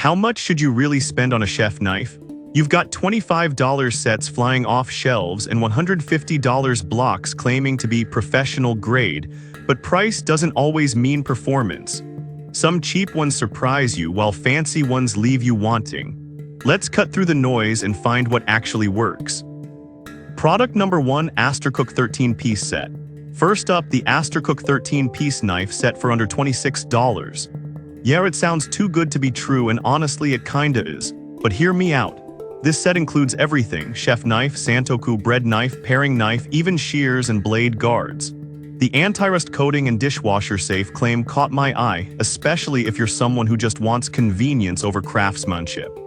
How much should you really spend on a chef knife? You've got $25 sets flying off shelves and $150 blocks claiming to be professional grade, but price doesn't always mean performance. Some cheap ones surprise you while fancy ones leave you wanting. Let's cut through the noise and find what actually works. Product number 1, Astercook 13-piece set. First up, the Astercook 13-piece knife set for under $26. Yeah, it sounds too good to be true, and honestly it kinda is. But hear me out. This set includes everything: chef knife, santoku, bread knife, paring knife, even shears and blade guards. The anti-rust coating and dishwasher safe claim caught my eye, especially if you're someone who just wants convenience over craftsmanship.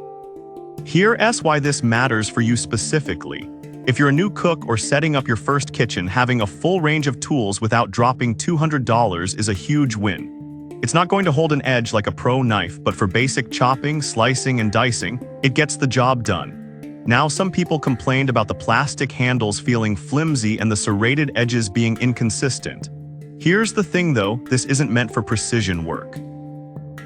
Here's why this matters for you specifically. If you're a new cook or setting up your first kitchen, having a full range of tools without dropping $200 is a huge win. It's not going to hold an edge like a pro knife, but for basic chopping, slicing, and dicing, it gets the job done. Now, some people complained about the plastic handles feeling flimsy and the serrated edges being inconsistent. Here's the thing though, this isn't meant for precision work.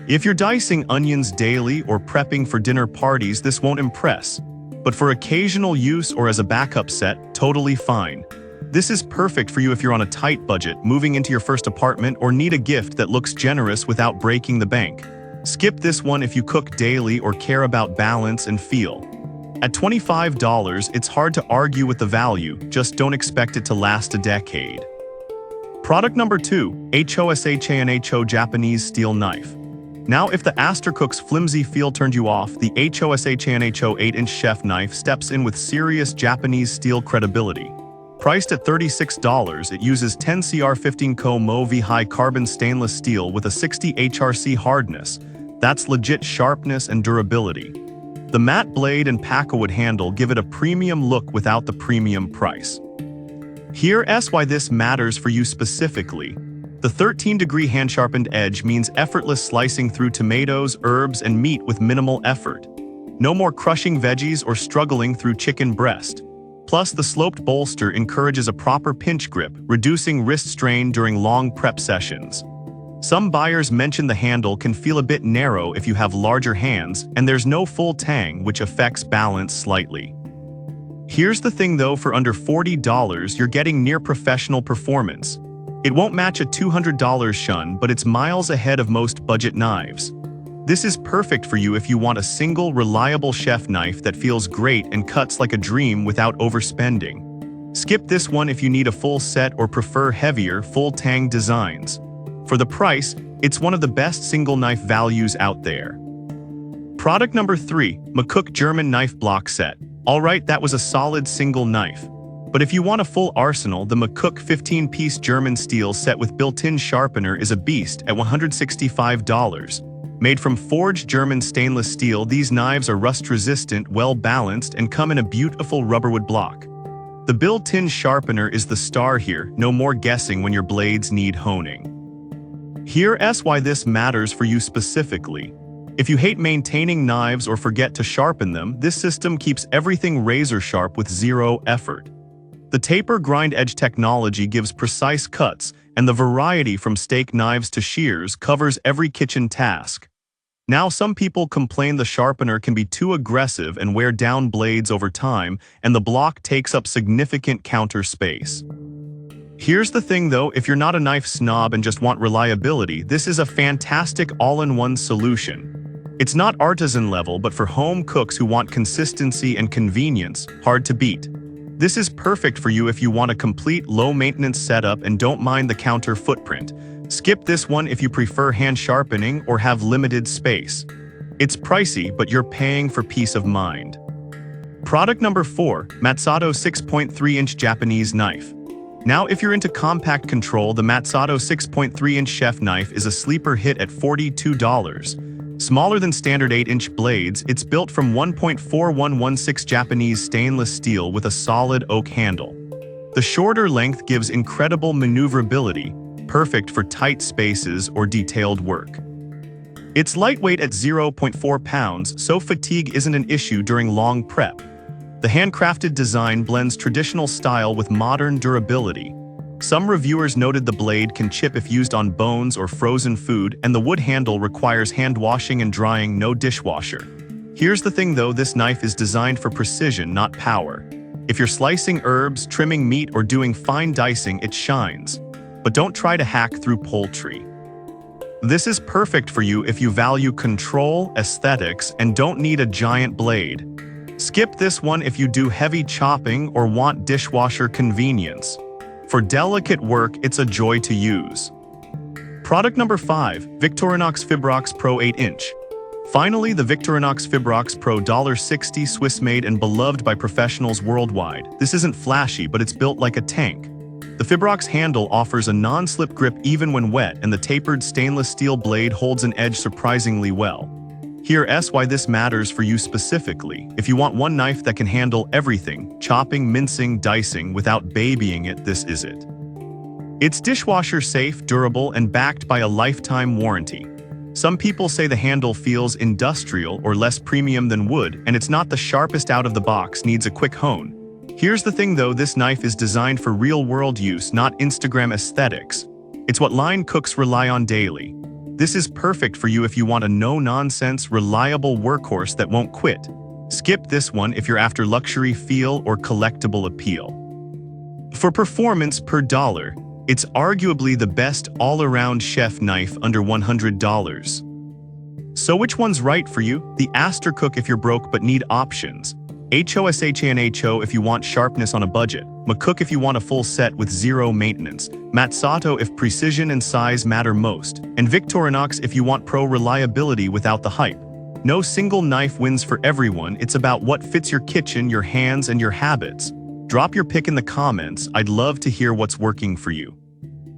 If you're dicing onions daily or prepping for dinner parties, this won't impress. But for occasional use or as a backup set, totally fine. This is perfect for you if you're on a tight budget, moving into your first apartment, or need a gift that looks generous without breaking the bank. Skip this one if you cook daily or care about balance and feel. At $25, it's hard to argue with the value, just don't expect it to last a decade. Product number 2, HOSHANHO Japanese Steel Knife. Now, if the Astercook's flimsy feel turned you off, the HOSHANHO 8-inch chef knife steps in with serious Japanese steel credibility. Priced at $36, it uses 10CR15 Co Movi high carbon stainless steel with a 60 HRC hardness. That's legit sharpness and durability. The matte blade and Pakkawood handle give it a premium look without the premium price. Here's why this matters for you specifically. The 13-degree hand-sharpened edge means effortless slicing through tomatoes, herbs, and meat with minimal effort. No more crushing veggies or struggling through chicken breast. Plus, the sloped bolster encourages a proper pinch grip, reducing wrist strain during long prep sessions. Some buyers mention the handle can feel a bit narrow if you have larger hands, and there's no full tang, which affects balance slightly. Here's the thing though, for under $40, you're getting near professional performance. It won't match a $200 shun, but it's miles ahead of most budget knives. This is perfect for you if you want a single, reliable chef knife that feels great and cuts like a dream without overspending. Skip this one if you need a full set or prefer heavier, full-tang designs. For the price, it's one of the best single knife values out there. Product number 3, McCook German Knife Block Set. Alright, that was a solid single knife. But if you want a full arsenal, the McCook 15-piece German steel set with built-in sharpener is a beast at $165. Made from forged German stainless steel, these knives are rust-resistant, well-balanced, and come in a beautiful rubberwood block. The built-in sharpener is the star here, no more guessing when your blades need honing. Here's why this matters for you specifically. If you hate maintaining knives or forget to sharpen them, this system keeps everything razor-sharp with zero effort. The taper grind edge technology gives precise cuts, and the variety from steak knives to shears covers every kitchen task. Now, some people complain the sharpener can be too aggressive and wear down blades over time, and the block takes up significant counter space. Here's the thing though, if you're not a knife snob and just want reliability, this is a fantastic all-in-one solution. It's not artisan level, but for home cooks who want consistency and convenience, hard to beat. This is perfect for you if you want a complete low-maintenance setup and don't mind the counter footprint. Skip this one if you prefer hand sharpening or have limited space. It's pricey, but you're paying for peace of mind. Product number 4, Matsudo 6.3-inch Japanese Knife. Now, if you're into compact control, the Matsudo 6.3-inch chef knife is a sleeper hit at $42. Smaller than standard 8-inch blades, it's built from 1.4116 Japanese stainless steel with a solid oak handle. The shorter length gives incredible maneuverability, perfect for tight spaces or detailed work. It's lightweight at 0.4 pounds, so fatigue isn't an issue during long prep. The handcrafted design blends traditional style with modern durability. Some reviewers noted the blade can chip if used on bones or frozen food, and the wood handle requires hand washing and drying, no dishwasher. Here's the thing though, this knife is designed for precision, not power. If you're slicing herbs, trimming meat, or doing fine dicing, it shines. But don't try to hack through poultry. This is perfect for you if you value control, aesthetics, and don't need a giant blade. Skip this one if you do heavy chopping or want dishwasher convenience. For delicate work, it's a joy to use. Product number 5, Victorinox Fibrox Pro 8-inch. Finally, the Victorinox Fibrox Pro $60 Swiss-made and beloved by professionals worldwide. This isn't flashy, but it's built like a tank. The Fibrox handle offers a non-slip grip even when wet, and the tapered stainless steel blade holds an edge surprisingly well. Here's why this matters for you specifically. If you want one knife that can handle everything, chopping, mincing, dicing, without babying it, this is it. It's dishwasher safe, durable, and backed by a lifetime warranty. Some people say the handle feels industrial or less premium than wood, and it's not the sharpest out of the box, needs a quick hone. Here's the thing though, this knife is designed for real-world use, not Instagram aesthetics. It's what line cooks rely on daily. This is perfect for you if you want a no-nonsense, reliable workhorse that won't quit. Skip this one if you're after luxury feel or collectible appeal. For performance per dollar, it's arguably the best all-around chef knife under $100. So which one's right for you? The Astercook if you're broke but need options. HOSHANHO if you want sharpness on a budget. McCook if you want a full set with zero maintenance. Matsато if precision and size matter most. And Victorinox if you want pro reliability without the hype. No single knife wins for everyone, it's about what fits your kitchen, your hands, and your habits. Drop your pick in the comments, I'd love to hear what's working for you.